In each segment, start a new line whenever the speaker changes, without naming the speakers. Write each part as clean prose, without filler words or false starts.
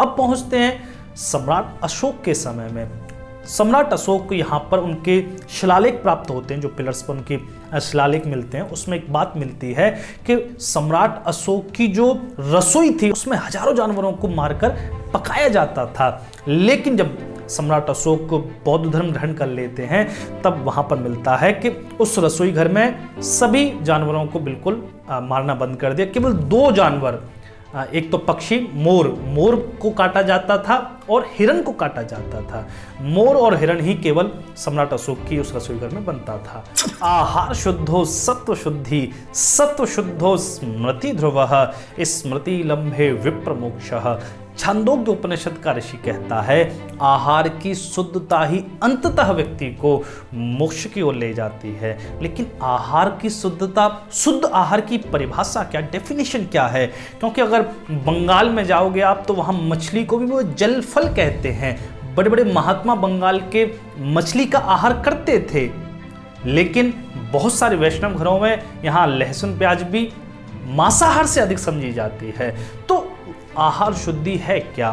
अब पहुंचते हैं सम्राट अशोक के समय में। सम्राट अशोक को यहाँ पर उनके शिलालेख प्राप्त होते हैं, जो पिलर्स पर उनके शिलालेख मिलते हैं। उसमें एक बात मिलती है कि सम्राट अशोक की जो रसोई थी उसमें हजारों जानवरों को मारकर पकाया जाता था। लेकिन जब सम्राट अशोक को बौद्ध धर्म ग्रहण कर लेते हैं तब वहां पर मिलता है कि उस रसोई घर में सभी जानवरों को बिल्कुल मारना बंद कर दिया। केवल 2 जानवर, एक तो पक्षी मोर को काटा जाता था और हिरण को काटा जाता था। मोर और हिरण ही केवल सम्राट अशोक की उस रसोई घर में बनता था। आहार शुद्धो सत्व शुद्धि, सत्व शुद्धो स्मृति ध्रुवः, स्मृति लंबे विप्र मोक्षः। छांदोग्य उपनिषद का ऋषि कहता है आहार की शुद्धता ही अंततः व्यक्ति को मोक्ष की ओर ले जाती है। लेकिन आहार की शुद्धता, शुद्ध आहार की परिभाषा क्या, डेफिनेशन क्या है? क्योंकि अगर बंगाल में जाओगे आप तो वहाँ मछली को भी वो जल फल कहते हैं। बड़े बड़े महात्मा बंगाल के मछली का आहार करते थे, लेकिन बहुत सारे वैष्णव घरों में यहाँ लहसुन प्याज भी मांसाहार से अधिक समझी जाती है। तो आहार शुद्धि है क्या?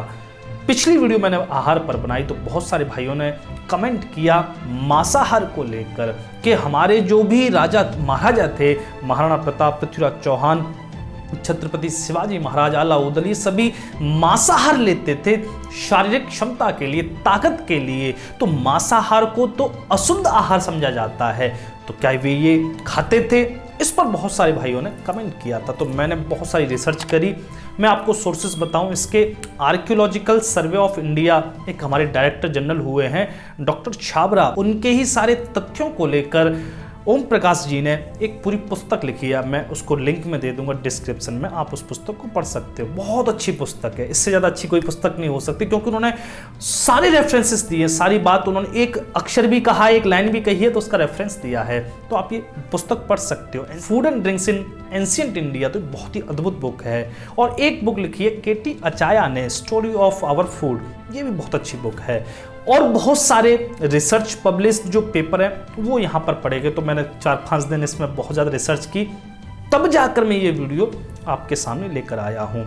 पिछली वीडियो मैंने आहार पर बनाई तो बहुत सारे भाइयों ने कमेंट किया मांसाहार को लेकर कि हमारे जो भी राजा महाराजा थे, महाराणा प्रताप, पृथ्वीराज चौहान, छत्रपति शिवाजी महाराज, अलाउद्दीन, ये सभी मांसाहार लेते थे शारीरिक क्षमता के लिए, ताकत के लिए। तो मांसाहार को तो अशुद्ध आहार समझा जाता है, तो क्या वे ये खाते थे? इस पर बहुत सारे भाइयों ने कमेंट किया था। तो मैंने बहुत सारी रिसर्च करी। मैं आपको सोर्सेस बताऊं, इसके आर्कियोलॉजिकल सर्वे ऑफ इंडिया एक हमारे डायरेक्टर जनरल हुए हैं डॉक्टर छाबरा, उनके ही सारे तथ्यों को लेकर ओम प्रकाश जी ने एक पूरी पुस्तक लिखी है। मैं उसको लिंक में दे दूंगा डिस्क्रिप्शन में, आप उस पुस्तक को पढ़ सकते हो। बहुत अच्छी पुस्तक है, इससे ज़्यादा अच्छी कोई पुस्तक नहीं हो सकती, क्योंकि उन्होंने सारे रेफरेंसेस दिए, सारी बात उन्होंने, एक अक्षर भी कहा है, एक लाइन भी कही है तो उसका रेफरेंस दिया है। तो आप ये पुस्तक पढ़ सकते हो। Food and drinks in ancient India, तो बहुत ही अद्भुत बुक है। और एक बुक लिखी है केटी अचाया ने, स्टोरी ऑफ आवर फूड, ये भी बहुत अच्छी बुक है। और बहुत सारे रिसर्च पब्लिश्ड जो पेपर है वो यहाँ पर पढ़े। तो मैंने 4-5 दिन इसमें बहुत ज़्यादा रिसर्च की, तब जाकर मैं ये वीडियो आपके सामने लेकर आया हूँ।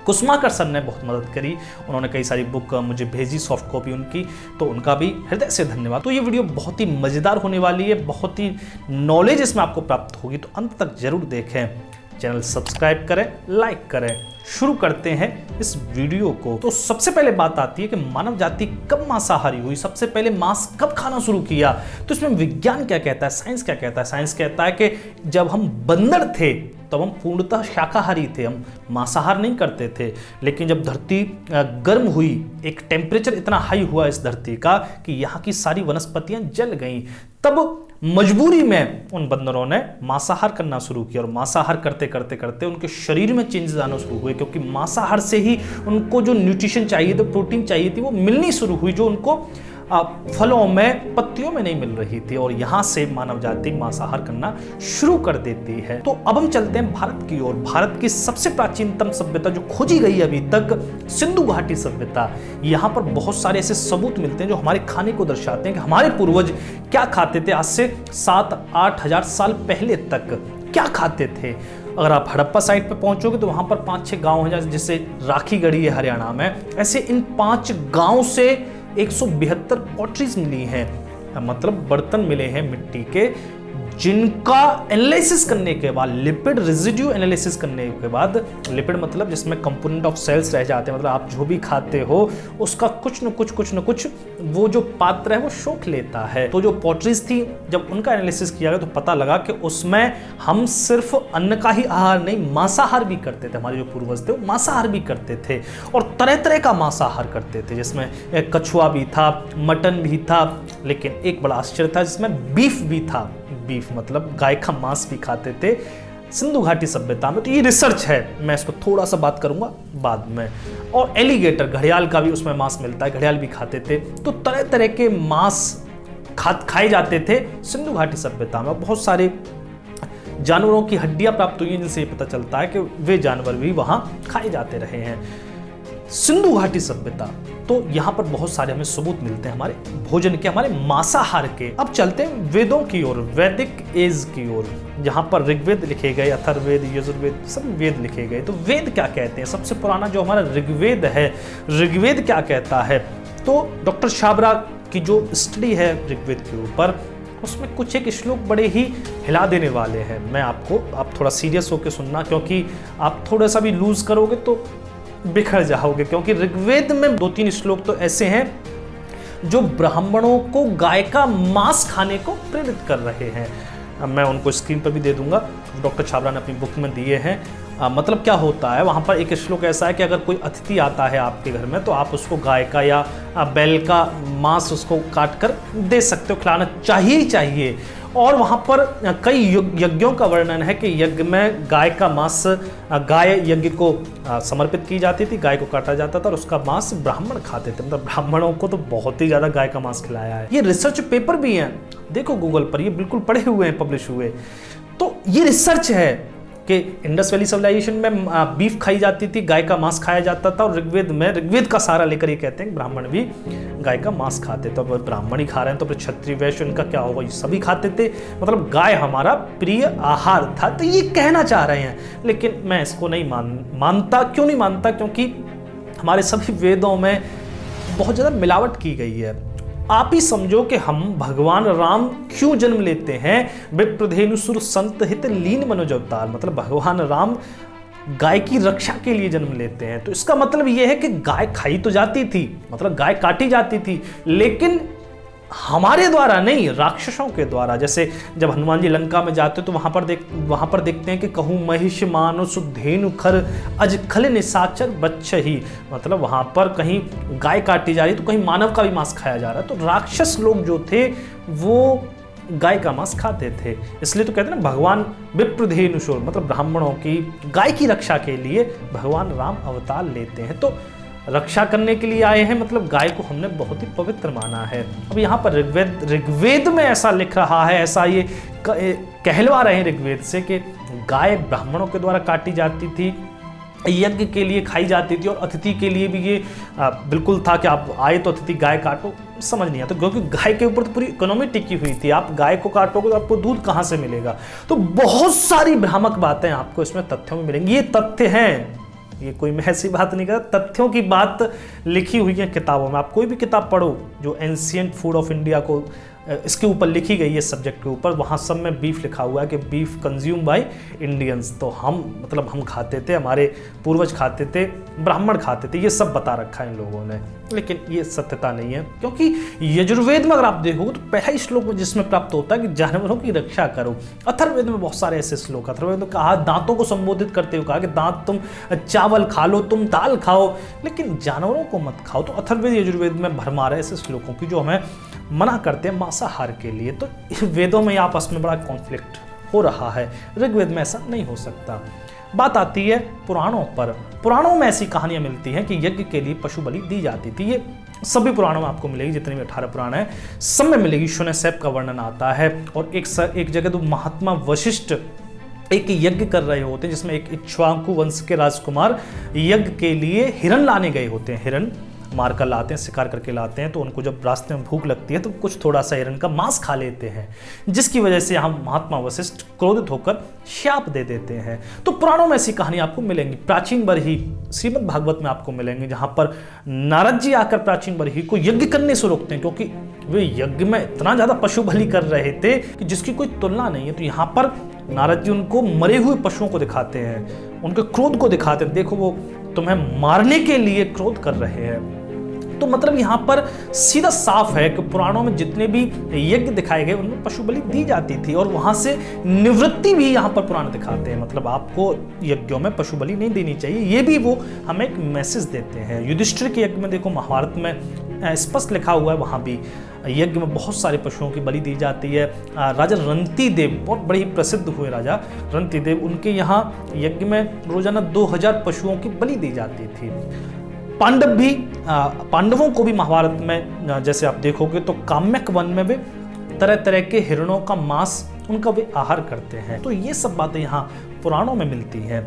कुसुमाकर सर ने बहुत मदद करी, उन्होंने कई सारी बुक मुझे भेजी, सॉफ्ट कॉपी उनकी, तो उनका भी हृदय से धन्यवाद। तो ये वीडियो बहुत ही मज़ेदार होने वाली है, बहुत ही नॉलेज इसमें आपको प्राप्त होगी, तो अंत तक जरूर देखें। चैनल सब्सक्राइब करें, लाइक करें। शुरू करते हैं इस वीडियो को। तो सबसे पहले बात आती है कि मानव जाति कब मांसाहारी हुई, सबसे पहले मांस कब खाना शुरू किया। तो इसमें विज्ञान क्या कहता है, साइंस क्या कहता है? साइंस कहता है कि जब हम बंदर थे तब हम पूर्णतः शाकाहारी थे, हम मांसाहार नहीं करते थे। लेकिन जब धरती गर्म हुई, एक टेम्परेचर इतना हाई हुआ इस धरती का कि यहाँ की सारी वनस्पतियां जल गईं, तब मजबूरी में उन बंदरों ने मांसाहार करना शुरू किया। और मांसाहार करते करते करते उनके शरीर में चेंजेस आना शुरू हुए, क्योंकि मांसाहार से ही उनको जो न्यूट्रिशन चाहिए, तो प्रोटीन चाहिए थी, वो मिलनी शुरू हुई, जो उनको फलों में, पत्तियों में नहीं मिल रही थी। और यहां से मानव जाति मांसाहार करना शुरू कर देती है। तो अब हम चलते हैं भारत की ओर। भारत की सबसे प्राचीनतम सभ्यता जो खोजी गई अभी तक, सिंधु घाटी सभ्यता। यहाँ पर बहुत सारे ऐसे सबूत मिलते हैं जो हमारे खाने को दर्शाते हैं कि हमारे पूर्वज क्या खाते थे। आज से 7-8 हजार साल पहले तक क्या खाते थे। अगर आप हड़प्पा साइड पे पहुंचोगे तो वहां पर 5-6 गांव हैं, जैसे राखीगढ़ी है हरियाणा में। ऐसे इन 5 गांव से 172 पॉटरीज मिली हैं, मतलब बर्तन मिले हैं मिट्टी के, जिनका एनालिसिस करने के बाद, लिपिड रेजिड्यू एनालिसिस करने के बाद, लिपिड मतलब जिसमें कंपोनेंट ऑफ सेल्स रह जाते हैं, मतलब आप जो भी खाते हो उसका कुछ न कुछ वो जो पात्र है वो सोख लेता है। तो जो पॉटरीज थी, जब उनका एनालिसिस किया गया तो पता लगा कि उसमें हम सिर्फ अन्न का ही आहार नहीं, मांसाहार भी करते थे। हमारे जो पूर्वज थे वो मांसाहार भी करते थे और तरह तरह का मांसाहार करते थे, जिसमें कछुआ भी था, मटन भी था, लेकिन एक बड़ा आश्चर्य था जिसमें बीफ भी था। बीफ मतलब गाय का मांस भी खाते थे सिंधु घाटी सभ्यता में। तो ये रिसर्च है, मैं इसको थोड़ा सा बात करूंगा बाद में। और एलिगेटर, घड़ियाल का भी उसमें मांस मिलता है, घड़ियाल भी खाते थे। तो तरह तरह के मांस खाए जाते थे सिंधु घाटी सभ्यता में। बहुत सारे जानवरों की हड्डियां प्राप्त हुई हैं जिनसे ये पता चलता है कि वे जानवर भी वहां खाए जाते रहे हैं। सिंधु घाटी सभ्यता, तो यहाँ पर बहुत सारे हमें सबूत मिलते हैं हमारे भोजन के, हमारे मांसाहार के। अब चलते हैं वेदों की ओर, वैदिक एज की ओर, जहाँ पर ऋग्वेद लिखे गए, अथर्ववेद, यजुर्वेद, सब वेद लिखे गए। तो वेद क्या कहते हैं? सबसे पुराना जो हमारा ऋग्वेद है, ऋग्वेद क्या कहता है? तो डॉक्टर छाबड़ा की जो स्टडी है ऋग्वेद के ऊपर, उसमें कुछ एक श्लोक बड़े ही हिला देने वाले हैं। मैं आप थोड़ा सीरियस होकर सुनना, क्योंकि आप थोड़ा सा भी लूज करोगे तो बिखर जाओगे। क्योंकि ऋग्वेद में 2-3 श्लोक तो ऐसे हैं जो ब्राह्मणों को गाय का मांस खाने को प्रेरित कर रहे हैं। मैं उनको स्क्रीन पर भी दे दूंगा, डॉक्टर छाबड़ा ने अपनी बुक में दिए हैं। मतलब क्या होता है, वहाँ पर एक श्लोक ऐसा है कि अगर कोई अतिथि आता है आपके घर में, तो आप उसको गाय का या बैल का मांस उसको काट कर दे सकते हो, खिलाना चाहिए ही चाहिए। और वहाँ पर कई यज्ञों का वर्णन है कि यज्ञ में गाय का मांस, गाय यज्ञ को समर्पित की जाती थी, गाय को काटा जाता था और उसका मांस ब्राह्मण खाते थे। मतलब ब्राह्मणों को तो बहुत ही ज़्यादा गाय का मांस खिलाया है। ये रिसर्च पेपर भी हैं, देखो गूगल पर, ये बिल्कुल पढ़े हुए हैं, पब्लिश हुए। तो ये रिसर्च है कि इंडस वैली सिविलाइजेशन में बीफ खाई जाती थी, गाय का मांस खाया जाता था, और ऋग्वेद में, ऋग्वेद का सहारा लेकर ये कहते हैं कि ब्राह्मण भी गाय का मांस खाते। तो अब ब्राह्मण ही खा रहे हैं तो फिर क्षत्रिय वैश्य इनका क्या होगा? ये सभी खाते थे। मतलब गाय हमारा प्रिय आहार था, तो ये कहना चाह रहे हैं। लेकिन मैं इसको नहीं मानता। क्यों नहीं मानता? क्योंकि हमारे सभी वेदों में बहुत ज़्यादा मिलावट की गई है। आप ही समझो कि हम भगवान राम क्यों जन्म लेते हैं? विप्रधेनु सुर संत हित लीन मनोज अवतार, मतलब भगवान राम गाय की रक्षा के लिए जन्म लेते हैं। तो इसका मतलब यह है कि गाय खाई तो जाती थी, मतलब गाय काटी जाती थी, लेकिन हमारे द्वारा नहीं, राक्षसों के द्वारा। जैसे जब हनुमान जी लंका में जाते तो वहां पर देखते हैं कि कहूँ महिष मानो सुधेनु खर अज खल निशाचर बच्चहि, मतलब वहां पर कहीं गाय काटी जा रही तो कहीं मानव का भी मांस खाया जा रहा है। तो राक्षस लोग जो थे वो गाय का मांस खाते थे। इसलिए तो कहते हैं ना, भगवान विप्रधेनुशूर, मतलब ब्राह्मणों की, गाय की रक्षा के लिए भगवान राम अवतार लेते हैं। तो रक्षा करने के लिए आए हैं, मतलब गाय को हमने बहुत ही पवित्र माना है। अब यहाँ पर ऋग्वेद में ऐसा लिख रहा है, ऐसा ये कहलवा रहे हैं ऋग्वेद से कि गाय ब्राह्मणों के द्वारा काटी जाती थी, यज्ञ के लिए खाई जाती थी, और अतिथि के लिए भी ये बिल्कुल था कि आप आए तो अतिथि गाय काटो। समझ नहीं आता, क्योंकि गाय के ऊपर तो पूरी इकोनॉमी टिकी हुई थी। आप गाय को काटोगे तो आपको दूध कहाँ से मिलेगा? तो बहुत सारी भ्रामक बातें आपको इसमें तथ्यों में मिलेंगी। ये तथ्य हैं, ये कोई मैं ऐसी बात नहीं कर, तथ्यों की बात लिखी हुई है किताबों में। आप कोई भी किताब पढ़ो जो एंशिएंट फूड ऑफ इंडिया को इसके ऊपर लिखी गई है, सब्जेक्ट के ऊपर, वहाँ सब में बीफ लिखा हुआ है कि बीफ कंज्यूम बाय इंडियंस। तो हम, मतलब हम खाते थे, हमारे पूर्वज खाते थे, ब्राह्मण खाते थे, ये सब बता रखा है इन लोगों ने। लेकिन ये सत्यता नहीं है, क्योंकि यजुर्वेद में अगर आप देखोगे तो पहला ही श्लोक में जिसमें प्राप्त होता है कि जानवरों की रक्षा करो। अथर्ववेद में बहुत सारे ऐसे श्लोक, अथर्ववेद में कहा, दांतों को संबोधित करते हुए कहा कि दांत तुम चावल खा लो, तुम दाल खाओ, लेकिन जानवरों को मत खाओ। तो अथर्ववेद यजुर्वेद में भरमार है ऐसे श्लोकों की जो हमें मना करते हैं मांसाहार के लिए। तो वेदों में आपस में बड़ा कॉन्फ्लिक्ट हो रहा है, ऋग्वेद में ऐसा नहीं हो सकता। बात आती है पुराणों पर। पुराणों में ऐसी कहानियां मिलती हैं कि यज्ञ के लिए पशु बलि दी जाती थी। ये सभी पुराणों में आपको मिलेगी, जितने भी 18 पुराण है सब में मिलेगी। शून्यसेप का वर्णन आता है, और एक जगह तो महात्मा वशिष्ठ एक यज्ञ कर रहे होते हैं, जिसमें एक इक्ष्वाकु वंश के राजकुमार यज्ञ के लिए हिरण लाने गए होते हैं। हिरण मार कर लाते हैं, शिकार करके लाते हैं, तो उनको जब रास्ते में भूख लगती है तो कुछ थोड़ा सा हिरण का मांस खा लेते हैं, जिसकी वजह से यहाँ महात्मा वशिष्ठ क्रोधित होकर शाप दे देते हैं। तो पुराणों में ऐसी कहानी आपको मिलेंगी। प्राचीन बरही श्रीमद् भागवत में आपको मिलेंगे, जहाँ पर नारद जी आकर प्राचीन बरही को यज्ञ करने से रोकते हैं, क्योंकि वे यज्ञ में इतना ज्यादा पशु बलि कर रहे थे कि जिसकी कोई तुलना नहीं है। तो यहाँ पर नारद जी उनको मरे हुए पशुओं को दिखाते हैं, उनके क्रोध को दिखाते हैं, देखो वो तुम्हें मारने के लिए क्रोध कर रहे हैं। तो मतलब यहाँ पर सीधा साफ है कि पुराणों में जितने भी यज्ञ दिखाए गए उनमें पशु बलि दी जाती थी, और वहां से निवृत्ति भी यहाँ पर पुराण दिखाते हैं। मतलब आपको यज्ञों में पशु बलि नहीं देनी चाहिए, ये भी वो हमें एक मैसेज देते हैं। युधिष्ठिर के यज्ञ में देखो, महाभारत में स्पष्ट लिखा हुआ है, वहां भी यज्ञ में बहुत सारे पशुओं की बलि दी जाती है। राजा रंतिदेव, बहुत बड़े ही प्रसिद्ध हुए राजा रंतिदेव, उनके यहाँ यज्ञ में रोजाना 2000 पशुओं की बलि दी जाती थी। पांडवों को भी महाभारत में जैसे आप देखोगे तो काम्यक वन में भी तरह तरह के हिरणों का मांस उनका वे आहार करते हैं। तो ये सब बातें यहाँ पुराणों में मिलती हैं।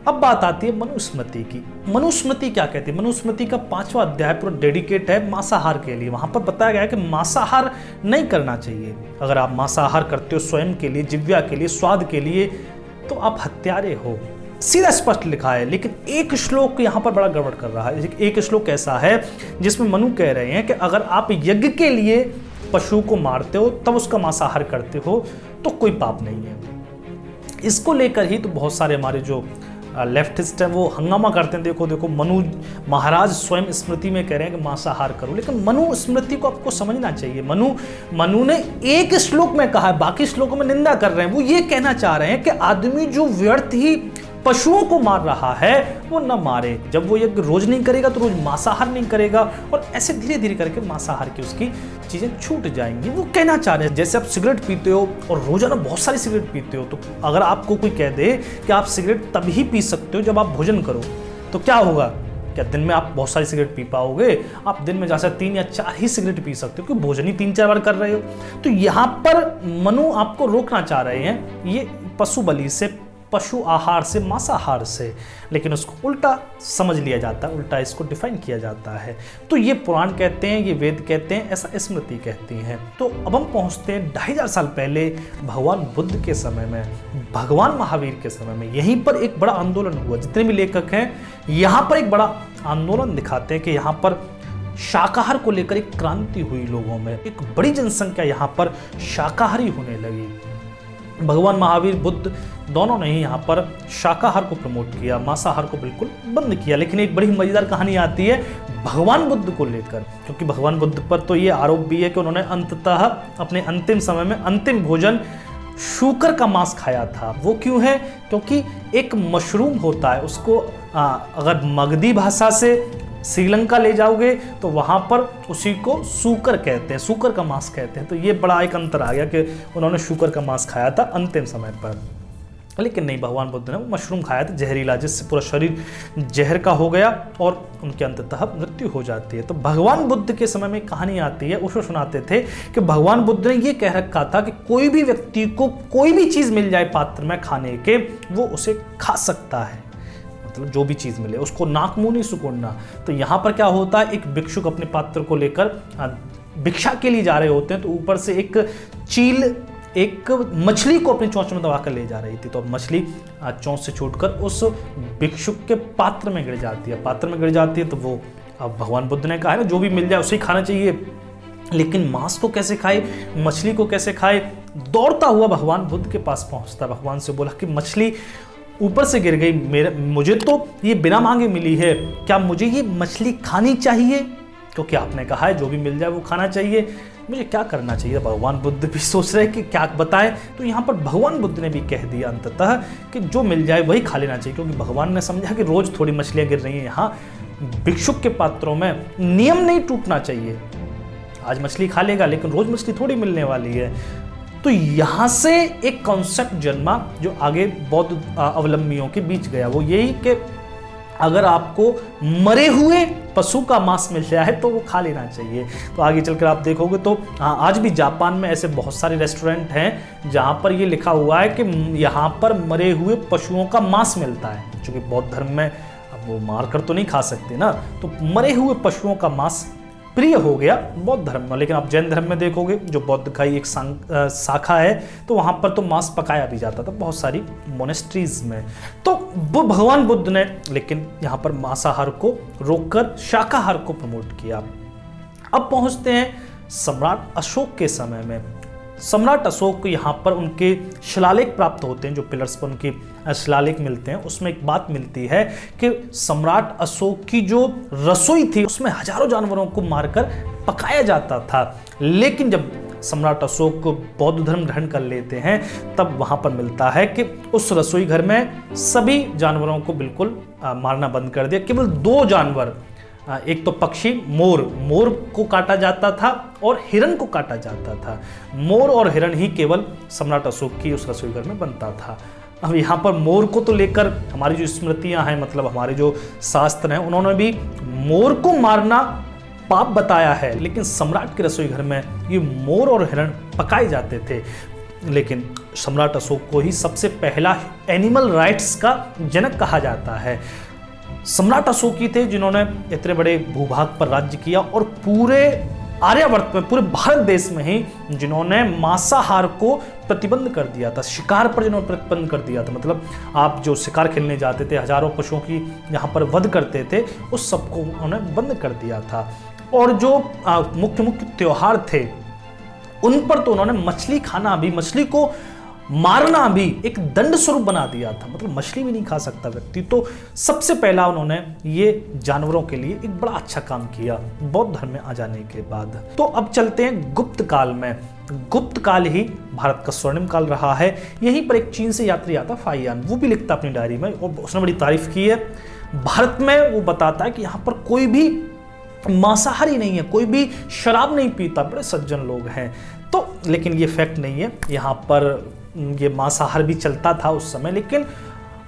अब बात आती है मनुस्मृति की। मनुस्मृति क्या कहती है? मनुस्मृति का 5वां अध्याय पूरा डेडिकेट है मांसाहार के लिए। वहां पर बताया गया है कि मांसाहार नहीं करना चाहिए। अगर आप मांसाहार करते हो स्वयं के लिए, जिव्या के लिए, स्वाद के लिए, तो आप हत्यारे हो, सीधा स्पष्ट लिखा है। लेकिन एक श्लोक यहाँ पर बड़ा गड़बड़ कर रहा है। एक श्लोक ऐसा है जिसमें मनु कह रहे हैं कि अगर आप यज्ञ के लिए पशु को मारते हो तब उसका मांसाहार करते हो तो कोई पाप नहीं है। इसको लेकर ही तो बहुत सारे हमारे जो लेफ्टिस्ट है वो हंगामा करते हैं। देखो देखो, मनु महाराज स्वयं स्मृति में कह रहे हैं कि मांसाहार करो। लेकिन मनु स्मृति को आपको समझना चाहिए। मनु ने एक श्लोक में कहा है, बाकी श्लोकों में निंदा कर रहे हैं। वो ये कहना चाह रहे हैं कि आदमी जो व्यर्थ ही पशुओं को मार रहा है वो न मारे। जब वो यज्ञ रोज नहीं करेगा तो रोज मांसाहार नहीं करेगा, और ऐसे धीरे धीरे करके मांसाहार की उसकी चीजें छूट जाएंगी। वो कहना चाह रहे हैं जैसे आप सिगरेट पीते हो और रोजाना बहुत सारी सिगरेट पीते हो, तो अगर आपको कोई कह दे कि आप सिगरेट तभी पी सकते हो जब आप भोजन करो, तो क्या होगा? क्या दिन में आप बहुत सारी सिगरेट पी पाओगे? आप दिन में जैसे 3 या 4 ही सिगरेट पी सकते हो, क्योंकि भोजन ही 3-4 बार कर रहे हो। तो यहाँ पर मनु आपको रोकना चाह रहे हैं ये पशु बलि से, पशु आहार से, मांसाहार से। लेकिन उसको उल्टा समझ लिया जाता है, उल्टा इसको डिफाइन किया जाता है। तो ये पुराण कहते हैं, ये वेद कहते हैं, ऐसा स्मृति कहती हैं। तो अब हम पहुंचते हैं 2500 साल पहले भगवान बुद्ध के समय में, भगवान महावीर के समय में। यहीं पर एक बड़ा आंदोलन हुआ। जितने भी लेखक हैं यहाँ पर एक बड़ा आंदोलन दिखाते हैं कि यहाँ पर शाकाहार को लेकर एक क्रांति हुई लोगों में। एक बड़ी जनसंख्या यहाँ पर शाकाहारी होने लगी। भगवान महावीर बुद्ध दोनों ने ही यहाँ पर शाकाहार को प्रमोट किया, मांसाहार को बिल्कुल बंद किया। लेकिन एक बड़ी मजेदार कहानी आती है भगवान बुद्ध को लेकर, क्योंकि भगवान बुद्ध पर तो ये आरोप भी है कि उन्होंने अंततः अपने अंतिम समय में अंतिम भोजन शूकर का मांस खाया था। वो क्यों है? क्योंकि एक मशरूम होता है, उसको अगर मगधी भाषा से श्रीलंका ले जाओगे तो वहाँ पर उसी को सूकर कहते हैं, सूकर का मांस कहते हैं। तो ये बड़ा एक अंतर आ गया कि उन्होंने शूकर का मांस खाया था अंतिम समय पर। लेकिन नहीं, भगवान बुद्ध ने वो मशरूम खाया था जहरीला, जिससे पूरा शरीर जहर का हो गया और उनके अंततः मृत्यु हो जाती है। तो भगवान बुद्ध के समय में कहानी आती है, उसको सुनाते थे कि भगवान बुद्ध ने ये कह रखा था कि कोई भी व्यक्ति को कोई भी चीज़ मिल जाए पात्र में खाने के, वो उसे खा सकता है। मतलब जो भी चीज़ मिले उसको नाक मुंह नहीं सुकोड़ना। तो यहाँ पर क्या होता है, एक भिक्षुक अपने पात्र को लेकर भिक्षा के लिए जा रहे होते हैं, तो ऊपर से एक चील एक मछली को अपनी चोंच में दबाकर ले जा रही थी। तो अब मछली चोंच से छूटकर उस भिक्षुक के पात्र में गिर जाती है। पात्र में गिर जाती है तो वो, अब भगवान बुद्ध ने कहा है ना जो भी मिल जाए उसे ही खाना चाहिए। लेकिन मांस को कैसे खाए, मछली को कैसे खाए? दौड़ता हुआ भगवान बुद्ध के पास पहुंचता, भगवान से बोला कि मछली ऊपर से गिर गई, मुझे तो ये बिना मांगे मिली है, क्या मुझे ये मछली खानी चाहिए? क्योंकि आपने कहा है जो भी मिल जाए वो खाना चाहिए, मुझे क्या करना चाहिए? भगवान बुद्ध भी सोच रहे हैं कि क्या बताएं। तो यहाँ पर भगवान बुद्ध ने भी कह दिया अंततः कि जो मिल जाए वही खा लेना चाहिए, क्योंकि भगवान ने समझा कि रोज थोड़ी मछलियाँ गिर रही हैं यहाँ भिक्षुक के पात्रों में, नियम नहीं टूटना चाहिए। आज मछली खा लेगा लेकिन रोज मछली थोड़ी मिलने वाली है। तो यहाँ से एक कॉन्सेप्ट जन्मा जो आगे बौद्ध अवलंबियों के बीच गया, वो यही कि अगर आपको मरे हुए पशु का मांस मिल जाए तो वो खा लेना चाहिए। तो आगे चलकर आप देखोगे तो आज भी जापान में ऐसे बहुत सारे रेस्टोरेंट हैं जहाँ पर ये लिखा हुआ है कि यहाँ पर मरे हुए पशुओं का मांस मिलता है। क्योंकि बौद्ध धर्म में अब वो मार कर तो नहीं खा सकते ना, तो मरे हुए पशुओं का मांस प्रिय हो गया बौद्ध धर्म में। लेकिन आप जैन धर्म में देखोगे जो बौद्ध का ही एक शाखा है, तो वहाँ पर तो मांस पकाया भी जाता था बहुत सारी मोनेस्ट्रीज में। तो वो भगवान बुद्ध ने लेकिन यहाँ पर मांसाहार को रोककर शाकाहार को प्रमोट किया। अब पहुँचते हैं सम्राट अशोक के समय में। सम्राट अशोक को यहाँ पर उनके शिलालेख प्राप्त होते हैं, जो पिलर्स पर उनके शिलालेख मिलते हैं। उसमें एक बात मिलती है कि सम्राट अशोक की जो रसोई थी उसमें हजारों जानवरों को मारकर पकाया जाता था। लेकिन जब सम्राट अशोक को बौद्ध धर्म ग्रहण कर लेते हैं तब वहाँ पर मिलता है कि उस रसोई घर में सभी जानवरों को बिल्कुल मारना बंद कर दिया। केवल 2 जानवर, एक तो पक्षी मोर को काटा जाता था और हिरन को काटा जाता था। मोर और हिरन ही केवल सम्राट अशोक की उस रसोई घर में बनता था। अब यहाँ पर मोर को तो लेकर हमारी जो स्मृतियाँ हैं, मतलब हमारे जो शास्त्र हैं, उन्होंने भी मोर को मारना पाप बताया है। लेकिन सम्राट के रसोई घर में ये मोर और हिरन पकाए जाते थे। लेकिन सम्राट अशोक को ही सबसे पहला एनिमल राइट्स का जनक कहा जाता है। सम्राट अशोक ही थे जिन्होंने इतने बड़े भूभाग पर राज्य किया और पूरे आर्यावर्त में, पूरे भारत देश में ही जिन्होंने मांसाहार को प्रतिबंध कर दिया था, शिकार पर जिन्होंने प्रतिबंध कर दिया था। मतलब आप जो शिकार खेलने जाते थे, हजारों पशुओं की यहाँ पर वध करते थे, उस सबको उन्होंने बंद कर दिया था। और जो मुख्य मुख्य त्योहार थे उन पर तो उन्होंने मछली खाना भी, मछली को मारना भी एक दंड स्वरूप बना दिया था। मतलब मछली भी नहीं खा सकता व्यक्ति। तो सबसे पहला उन्होंने ये जानवरों के लिए एक बड़ा अच्छा काम किया बौद्ध धर्म में आ जाने के बाद। तो अब चलते हैं गुप्त काल में। गुप्त काल ही भारत का स्वर्णिम काल रहा है। यहीं पर एक चीन से यात्री आता फाहियान, वो भी लिखता अपनी डायरी में और उसने बड़ी तारीफ की है भारत में। वो बताता है कि यहाँ पर कोई भी मांसाहारी नहीं है, कोई भी शराब नहीं पीता, बड़े सज्जन लोग हैं। तो लेकिन ये फैक्ट नहीं है, यहाँ पर ये मांसाहार भी चलता था उस समय, लेकिन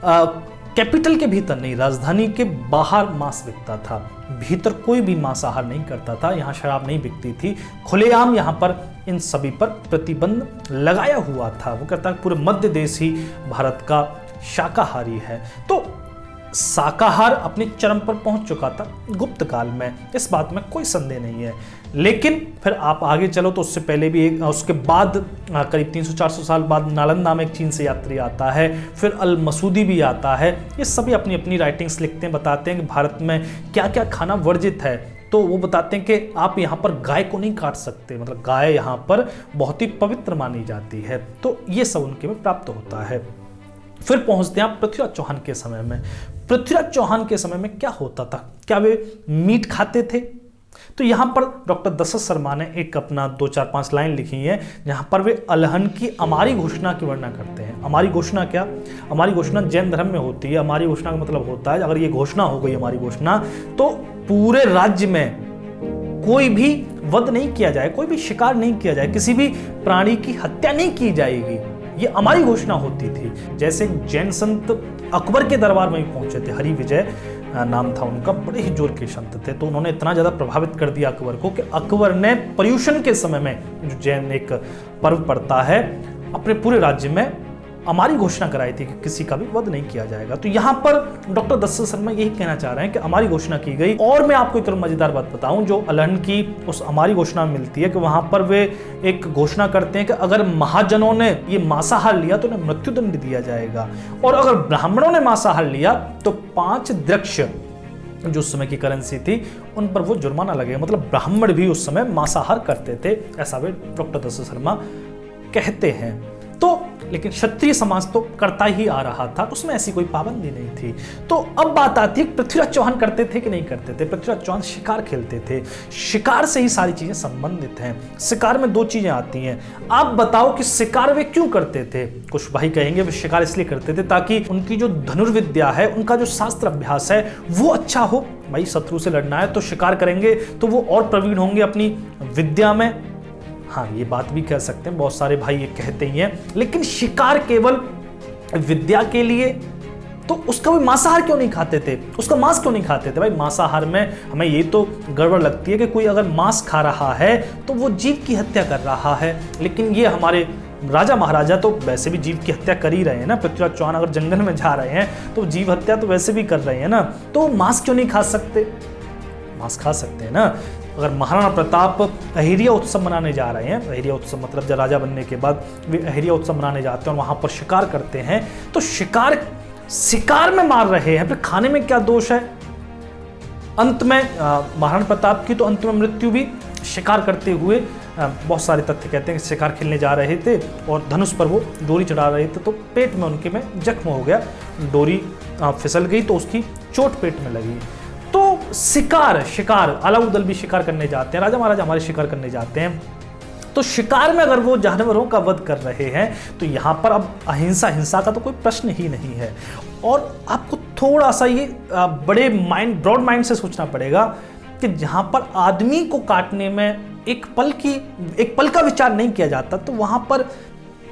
कैपिटल के भीतर नहीं, राजधानी के बाहर मांस बिकता था, भीतर कोई भी मांसाहार नहीं करता था। यहाँ शराब नहीं बिकती थी, खुलेआम यहाँ पर इन सभी पर प्रतिबंध लगाया हुआ था। वो कहता है पूरे मध्य देश ही भारत का शाकाहारी है। तो शाकाहार अपने चरम पर पहुंच चुका था गुप्त काल में, इस बात में कोई संदेह नहीं है। लेकिन फिर आप आगे चलो तो उससे पहले भी एक, उसके बाद करीब 300-400 साल बाद नालंदा में एक चीन से यात्री आता है, फिर अल मसूदी भी आता है। ये सभी अपनी अपनी राइटिंग्स लिखते हैं, बताते हैं कि भारत में क्या क्या खाना वर्जित है। तो वो बताते हैं कि आप यहाँ पर गाय को नहीं काट सकते, मतलब गाय यहाँ पर बहुत ही पवित्र मानी जाती है। तो ये सब उनके में प्राप्त होता है। फिर पहुंचते हैं आप पृथ्वीराज चौहान के समय में। पृथ्वीराज चौहान के समय में क्या होता था? क्या वे मीट खाते थे? तो यहाँ पर डॉक्टर दशरथ शर्मा ने एक अपना 2-4-5 लाइन लिखी है जहाँ पर वे अलहन की अमारी घोषणा की वर्णना करते हैं। अमारी घोषणा क्या? हमारी घोषणा जैन धर्म में होती है। हमारी घोषणा का मतलब होता है अगर ये घोषणा हो गई हमारी घोषणा, तो पूरे राज्य में कोई भी वध नहीं किया जाए, कोई भी शिकार नहीं किया जाए, किसी भी प्राणी की हत्या नहीं की जाएगी। ये हमारी घोषणा होती थी। जैसे जैन संत अकबर के दरबार में भी पहुंचे थे, हरि विजय नाम था उनका, बड़े ही जोर के संत थे। तो उन्होंने इतना ज्यादा प्रभावित कर दिया अकबर को कि अकबर ने पर्युषण के समय में, जो जैन एक पर्व पड़ता है, अपने पूरे राज्य में हमारी घोषणा कराई थी कि किसी का भी वध नहीं किया जाएगा। तो यहाँ पर डॉक्टर दशरथ शर्मा यही कहना चाह रहे हैं कि हमारी घोषणा की गई। और मैं आपको एक मजेदार बात बताऊं जो अलहन की उस हमारी घोषणा में मिलती है कि वहां पर वे एक घोषणा करते हैं कि अगर महाजनों ने ये मांसाहार लिया तो उन्हें मृत्युदंड दिया जाएगा, और अगर ब्राह्मणों ने मांसाहार लिया तो 5 द्रक्ष जो उस समय की करेंसी थी उन पर वो जुर्माना लगेगा। मतलब ब्राह्मण भी उस समय मांसाहार करते थे, ऐसा वे डॉक्टर दशरथ शर्मा कहते हैं। तो लेकिन क्षत्रिय समाज तो करता ही आ रहा था, उसमें ऐसी कोई पाबंदी नहीं थी। तो अब बात आती है पृथ्वीराज चौहान करते थे कि नहीं करते थे। पृथ्वीराज चौहान शिकार खेलते थे, शिकार से ही सारी चीजें संबंधित हैं। शिकार में 2 चीजें आती हैं। आप बताओ कि शिकार वे क्यों करते थे? कुछ भाई कहेंगे वे शिकार इसलिए करते थे ताकि उनकी जो धनुर्विद्या है, उनका जो शास्त्र अभ्यास है वो अच्छा हो। भाई शत्रु से लड़ना है तो शिकार करेंगे तो वो और प्रवीण होंगे अपनी विद्या में। हाँ, ये बात भी कह सकते हैं, बहुत सारे भाई ये कहते ही हैं। लेकिन शिकार केवल विद्या के लिए, तो उसका भी मांसाहार क्यों नहीं खाते थे? उसका मांस क्यों नहीं खाते थे? भाई मांसाहार में हमें ये तो गड़बड़ लगती है कि कोई अगर मांस खा रहा है तो वो जीव की हत्या कर रहा है। लेकिन ये हमारे राजा महाराजा तो वैसे भी जीव की हत्या कर ही रहे हैं ना। पृथ्वीराज चौहान अगर जंगल में जा रहे हैं तो जीव हत्या तो वैसे भी कर रहे हैं ना, तो मांस क्यों नहीं खा सकते? मांस खा सकते हैं ना। अगर महाराणा प्रताप अहिरिया उत्सव मनाने जा रहे हैं, अहिरिया उत्सव मतलब जब राजा बनने के बाद वे अहिरिया उत्सव मनाने जाते हैं और वहां पर शिकार करते हैं, तो शिकार में मार रहे हैं, फिर खाने में क्या दोष है? अंत में महाराणा प्रताप की तो अंत में मृत्यु भी शिकार करते हुए, बहुत सारे तथ्य कहते हैं कि शिकार खेलने जा रहे थे और धनुष पर वो डोरी चढ़ा रहे थे तो पेट में उनके में जख्म हो गया, डोरी फिसल गई तो उसकी चोट पेट में लगी। तो शिकार अलाउद्दीन भी शिकार करने जाते हैं, राजा महाराजा हमारे शिकार करने जाते हैं। तो शिकार में अगर वो जानवरों का वध कर रहे हैं तो यहाँ पर अब हिंसा का तो कोई प्रश्न ही नहीं है। और आपको थोड़ा सा ये ब्रॉड माइंड से सोचना पड़ेगा कि जहाँ पर आदमी को काटने में एक पल का विचार नहीं किया जाता, तो वहाँ पर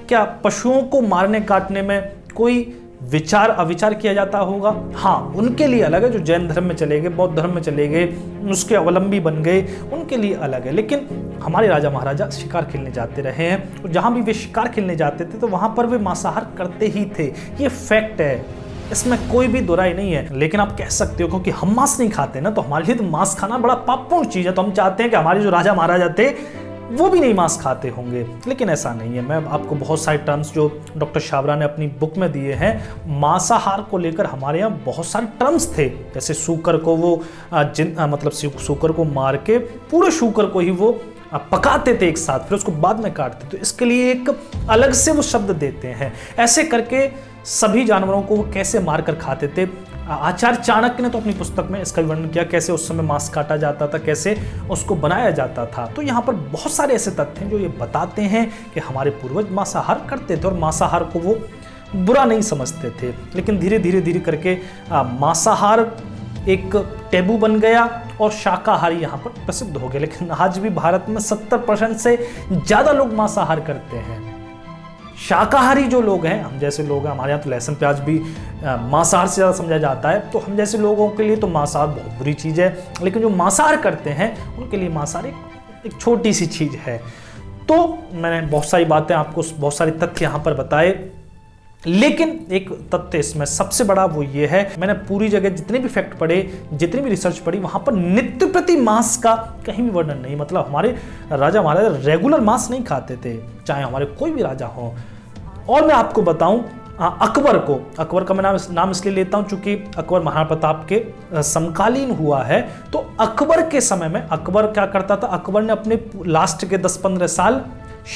क्या पशुओं को मारने काटने में कोई विचार अविचार किया जाता होगा। हाँ, उनके लिए अलग है, जो जैन धर्म में चले गए, बौद्ध धर्म में चले गए, उसके अवलंबी बन गए, उनके लिए अलग है। लेकिन हमारे राजा महाराजा शिकार खेलने जाते रहे हैं, और जहाँ भी वे शिकार खेलने जाते थे तो वहाँ पर वे मांसाहार करते ही थे। ये फैक्ट है, इसमें कोई भी दुराई नहीं है। लेकिन आप कह सकते हो क्योंकि हम मांस नहीं खाते ना, तो हमारे लिए तो मांस खाना बड़ा पापपूर्ण चीज़ है, तो हम चाहते हैं कि हमारे जो राजा महाराजा थे वो भी नहीं मांस खाते होंगे। लेकिन ऐसा नहीं है। मैं आपको बहुत सारे टर्म्स जो डॉक्टर छाबड़ा ने अपनी बुक में दिए हैं, मांसाहार को लेकर हमारे यहाँ बहुत सारे टर्म्स थे। जैसे सूकर को वो मतलब सूकर को मार के पूरे सूकर को ही वो पकाते थे एक साथ, फिर उसको बाद में काटते, तो इसके लिए एक अलग से वो शब्द देते हैं। ऐसे करके सभी जानवरों को वो कैसे मारकर खाते थे। आचार्य चाणक्य ने तो अपनी पुस्तक में इसका वर्णन किया, कैसे उस समय मांस काटा जाता था, कैसे उसको बनाया जाता था। तो यहाँ पर बहुत सारे ऐसे तथ्य हैं जो ये बताते हैं कि हमारे पूर्वज मांसाहार करते थे और मांसाहार को वो बुरा नहीं समझते थे। लेकिन धीरे धीरे करके मांसाहार एक टैबू बन गया और शाकाहारी यहाँ पर प्रसिद्ध हो गए। लेकिन आज भी भारत में 70% से ज़्यादा लोग मांसाहार करते हैं। शाकाहारी जो लोग हैं, हम जैसे लोग हैं, हमारे यहाँ तो लहसुन प्याज भी मांसाहार से ज़्यादा समझा जाता है, तो हम जैसे लोगों के लिए तो मांसाहार बहुत बुरी चीज़ है। लेकिन जो मांसाहार करते हैं उनके लिए मांसाहार एक छोटी सी चीज़ है। तो मैंने बहुत सारी बातें आपको, बहुत सारे तथ्य यहाँ पर बताए, लेकिन एक तथ्य इसमें सबसे बड़ा वो ये है, मैंने पूरी जगह जितने भी फैक्ट पढ़े, जितनी भी रिसर्च पढ़ी, वहां पर नित्य प्रति मांस का कहीं भी वर्णन नहीं। मतलब हमारे राजा महाराजा रेगुलर मांस नहीं खाते थे, चाहे हमारे कोई भी राजा हो। और मैं आपको बताऊं, अकबर का मैं नाम इसलिए लेता हूं चूंकि अकबर महाराणा प्रताप के समकालीन हुआ है। तो अकबर के समय में अकबर क्या करता था, अकबर ने अपने लास्ट के 10-15 साल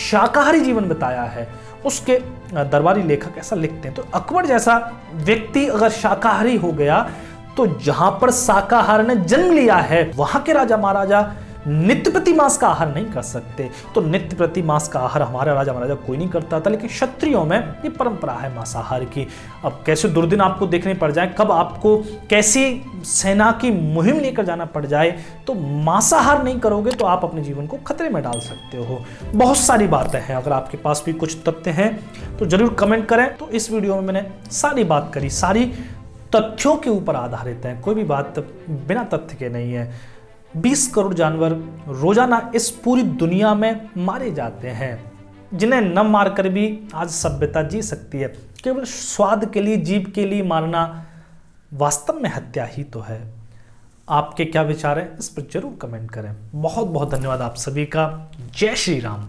शाकाहारी जीवन बिताया है। उसके दरबारी लेखक ऐसा लिखते हैं। तो अकबर जैसा व्यक्ति अगर शाकाहारी हो गया, तो जहां पर शाकाहार ने जन्म लिया है वहां के राजा महाराजा नित्य प्रति मांस का आहार नहीं कर सकते। तो नित्य प्रति मांस का आहार हमारा राजा महाराजा कोई नहीं करता था, लेकिन क्षत्रियों में ये परंपरा है मांसाहार की। अब कैसे दुर्दिन आपको देखने पड़ जाए, कब आपको कैसी सेना की मुहिम लेकर जाना पड़ जाए, तो मांसाहार नहीं करोगे तो आप अपने जीवन को खतरे में डाल सकते हो। बहुत सारी बातें हैं, अगर आपके पास भी कुछ तथ्य हैं तो जरूर कमेंट करें। तो इस वीडियो में मैंने सारी बात करी, सारी तथ्यों के ऊपर आधारित है, कोई भी बात बिना तथ्य के नहीं है। 20 करोड़ जानवर रोजाना इस पूरी दुनिया में मारे जाते हैं, जिन्हें न मारकर भी आज सभ्यता जी सकती है। केवल स्वाद के लिए, जीव के लिए मारना वास्तव में हत्या ही तो है। आपके क्या विचार हैं इस पर जरूर कमेंट करें। बहुत बहुत धन्यवाद आप सभी का। जय श्री राम।